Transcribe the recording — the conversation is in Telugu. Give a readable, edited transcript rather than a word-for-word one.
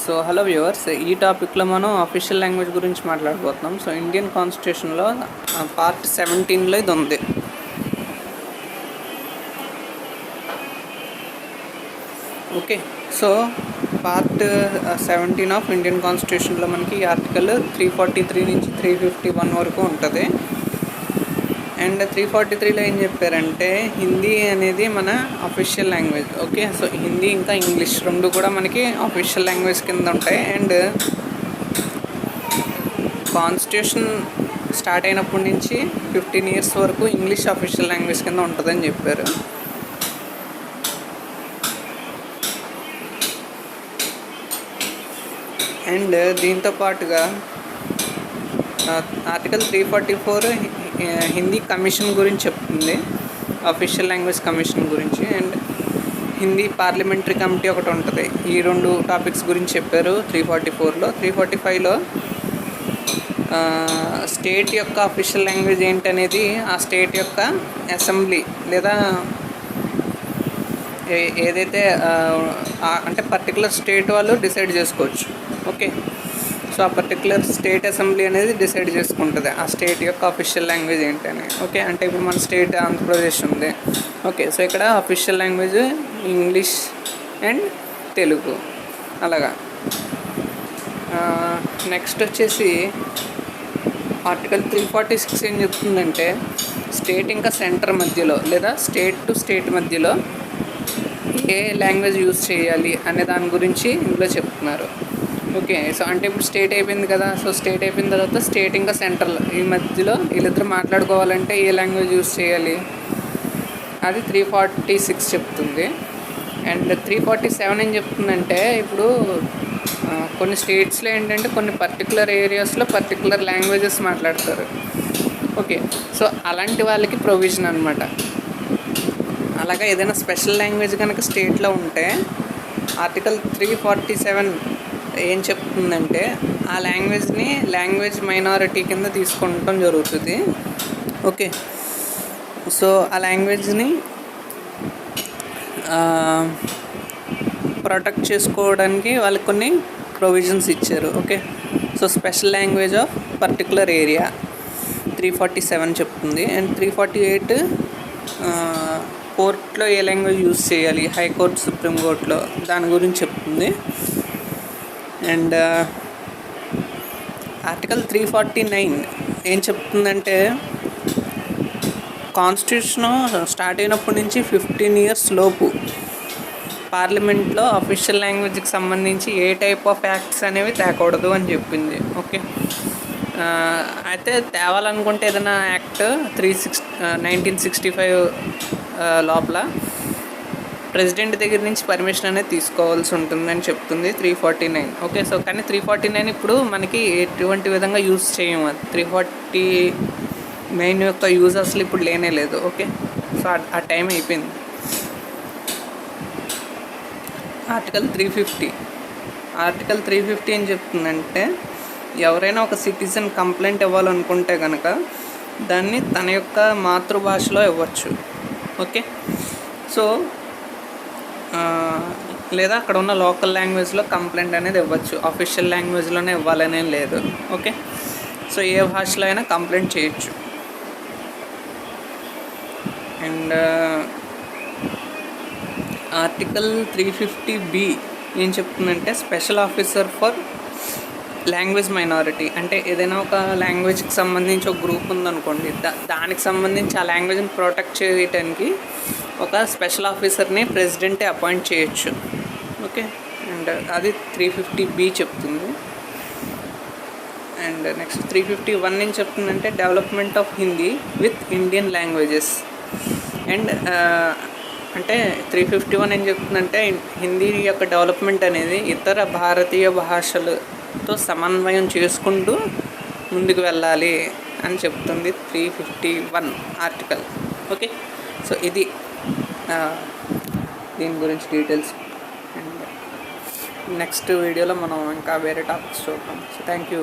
సో హలో వ్యూవర్స్, ఈ టాపిక్లో మనం అఫీషియల్ లాంగ్వేజ్ గురించి మాట్లాడబోతున్నాం. సో ఇండియన్ కాన్స్టిట్యూషన్లో పార్ట్ 17లో ఇది ఉంది. Okay, so part 17 of Indian కాన్స్టిట్యూషన్లో మనకి ఆర్టికల్ 343 నుంచి 351 వరకు ఉంటుంది. అండ్ 343లో ఏం చెప్పారంటే హిందీ అనేది మన official language. Okay, so Hindi ఇంకా ఇంగ్లీష్ రెండు కూడా మనకి అఫీషియల్ లాంగ్వేజ్ కింద ఉంటాయి. అండ్ కాన్స్టిట్యూషన్ స్టార్ట్ అయినప్పటి నుంచి 15 years వరకు ఇంగ్లీష్ అఫీషియల్ లాంగ్వేజ్ కింద ఉంటుందని చెప్పారు. అండ్ దీంతో పాటుగా ఆర్టికల్ 344 హిందీ కమిషన్ గురించి చెప్తుంది, అఫీషియల్ లాంగ్వేజ్ కమిషన్ గురించి. అండ్ హిందీ పార్లమెంటరీ కమిటీ ఒకటి ఉంటుంది. ఈ రెండు టాపిక్స్ గురించి చెప్పారు 344లో. 345లో స్టేట్ యొక్క అఫీషియల్ లాంగ్వేజ్ ఏంటనేది ఆ స్టేట్ యొక్క అసెంబ్లీ లేదా ఏదైతే అంటే పర్టికులర్ స్టేట్ వాళ్ళు డిసైడ్ చేసుకోవచ్చు. ఓకే, సో ఆ పర్టికులర్ స్టేట్ అసెంబ్లీ అనేది డిసైడ్ చేసుకుంటుంది ఆ స్టేట్ యొక్క అఫీషియల్ లాంగ్వేజ్ ఏంటని. ఓకే, అంటే ఇప్పుడు మన స్టేట్ ఆంధ్రప్రదేశ్ ఉంది. ఓకే, సో ఇక్కడ official language English and Telugu అలాగా. నెక్స్ట్ వచ్చేసి ఆర్టికల్ 346 ఏం చెప్తుందంటే స్టేట్ ఇంకా సెంటర్ మధ్యలో లేదా స్టేట్ టు స్టేట్ మధ్యలో ఏ లాంగ్వేజ్ యూజ్ చేయాలి అనే దాని గురించి ఇందులో చెప్తున్నారు. ఓకే, సో అంటే ఇప్పుడు స్టేట్ అయిపోయింది కదా. సో స్టేట్ అయిపోయిన తర్వాత స్టేట్ ఇంకా సెంట్రల్ ఈ మధ్యలో వీళ్ళిద్దరు మాట్లాడుకోవాలంటే ఏ లాంగ్వేజ్ యూజ్ చేయాలి అది 346 చెప్తుంది. అండ్ 347 ఏం చెప్తుందంటే ఇప్పుడు కొన్ని స్టేట్స్లో ఏంటంటే కొన్ని పర్టికులర్ ఏరియాస్లో పర్టికులర్ లాంగ్వేజెస్ మాట్లాడతారు. ఓకే, సో అలాంటి వాళ్ళకి ప్రొవిజన్ అనమాట. అలాగా ఏదైనా స్పెషల్ లాంగ్వేజ్ కనుక స్టేట్లో ఉంటే ఆర్టికల్ 347 ఏం చెప్తుందంటే ఆ లాంగ్వేజ్ని లాంగ్వేజ్ మైనారిటీ కింద తీసుకుంటాం జరుగుతుంది. ఓకే, సో ఆ లాంగ్వేజ్ని ప్రొటెక్ట్ చేసుకోవడానికి వాళ్ళకి కొన్ని ప్రొవిజన్స్ ఇచ్చారు. Okay, so special language of particular area 347 చెప్తుంది. అండ్ 348 కోర్టులో ఏ లాంగ్వేజ్ యూజ్ చేయాలి, హైకోర్టు సుప్రీంకోర్టులో దాని గురించి చెప్తుంది. అండ్ ఆర్టికల్ 349 ఏం చెప్తుందంటే కాన్స్టిట్యూషన్ స్టార్ట్ అయినప్పటి నుంచి 15 years లోపు పార్లమెంట్లో అఫీషియల్ లాంగ్వేజ్కి సంబంధించి ఏ టైప్ ఆఫ్ యాక్ట్స్ అనేవి తేకూడదు అని చెప్పింది. ఓకే, అయితే తేవాలనుకుంటే ఏదైనా యాక్ట్ 1965 లోపల ప్రెసిడెంట్ దగ్గర నుంచి పర్మిషన్ అనేది తీసుకోవాల్సి ఉంటుందని చెప్తుంది 349. ఓకే, సో కానీ 349 ఇప్పుడు మనకి ఎటువంటి విధంగా యూజ్ చేయము. అది 349 యొక్క యూజ్ అసలు ఇప్పుడు లేనే లేదు. ఓకే, సో ఆ టైం అయిపోయింది. ఆర్టికల్ 350 ఏం చెప్తుందంటే ఎవరైనా ఒక సిటిజన్ కంప్లైంట్ ఇవ్వాలనుకుంటే కనుక దాన్ని తన యొక్క మాతృభాషలో ఇవ్వచ్చు. ఓకే, సో లేదా అక్కడ ఉన్న లోకల్ లాంగ్వేజ్లో కంప్లైంట్ అనేది ఇవ్వచ్చు. అఫీషియల్ లాంగ్వేజ్లోనే ఇవ్వాలనే లేదు. ఓకే, సో ఏ భాషలో అయినా కంప్లైంట్ చేయొచ్చు. అండ్ ఆర్టికల్ 350B ఏం చెప్తుందంటే special officer for language minority. అంటే ఏదైనా ఒక లాంగ్వేజ్కి సంబంధించి ఒక గ్రూప్ ఉందనుకోండి, దానికి సంబంధించి ఆ లాంగ్వేజ్ని ప్రొటెక్ట్ చేయడానికి ఒక స్పెషల్ ఆఫీసర్ని ప్రెసిడెంటే అపాయింట్ చేయొచ్చు. ఓకే, అండ్ అది 350B చెప్తుంది. అండ్ నెక్స్ట్ 351 ఏం చెప్తుందంటే development of Hindi with Indian languages. And అంటే 351 ఏం చెప్తుందంటే హిందీ యొక్క డెవలప్మెంట్ అనేది ఇతర భారతీయ భాషలతో సమన్వయం చేసుకుంటూ ముందుకు వెళ్ళాలి అని చెప్తుంది 351 ఆర్టికల్. ఓకే, సో ఇది దీని గురించి డీటెయిల్స్. అండ్ నెక్స్ట్ వీడియోలో మనం ఇంకా వేరే టాపిక్స్ చూద్దాం. So thank you.